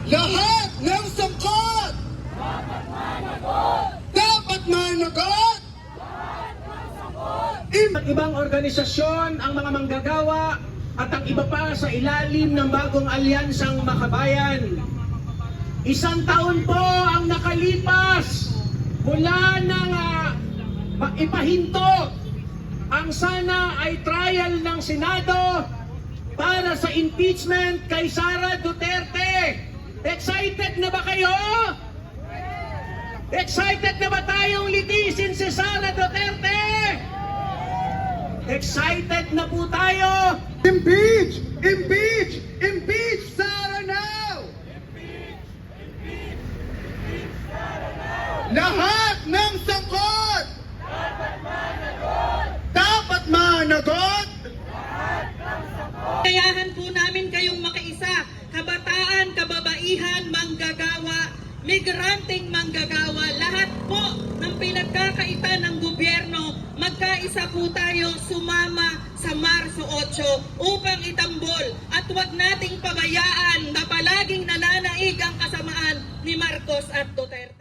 Lahat ng sangkot dapat managot. Ibang organisasyon, ang mga manggagawa at ang iba pa sa ilalim ng bagong alyansang Makabayan. Isang taon po ang nakalipas mula nang ipahinto ang sana ay trial ng Senado para sa impeachment kay Sara Duterte. Excited na ba kayo? Excited na ba tayong litisin si Sara Duterte? Excited na po tayo! Impeach! Impeach! Impeach Sara now! Lahat ng sangkot dapat managot. Kayahan po namin kayong makiisa, kabataan, kababaihan, manggagawa, migranteng manggagawa, lahat po ng pinagkakaitan ng gobyerno, magkaisa po tayo sumama sa Marso 8 upang itambol at huwag nating pabayaan na palaging nananaig ang kasamaan ni Marcos at Duterte.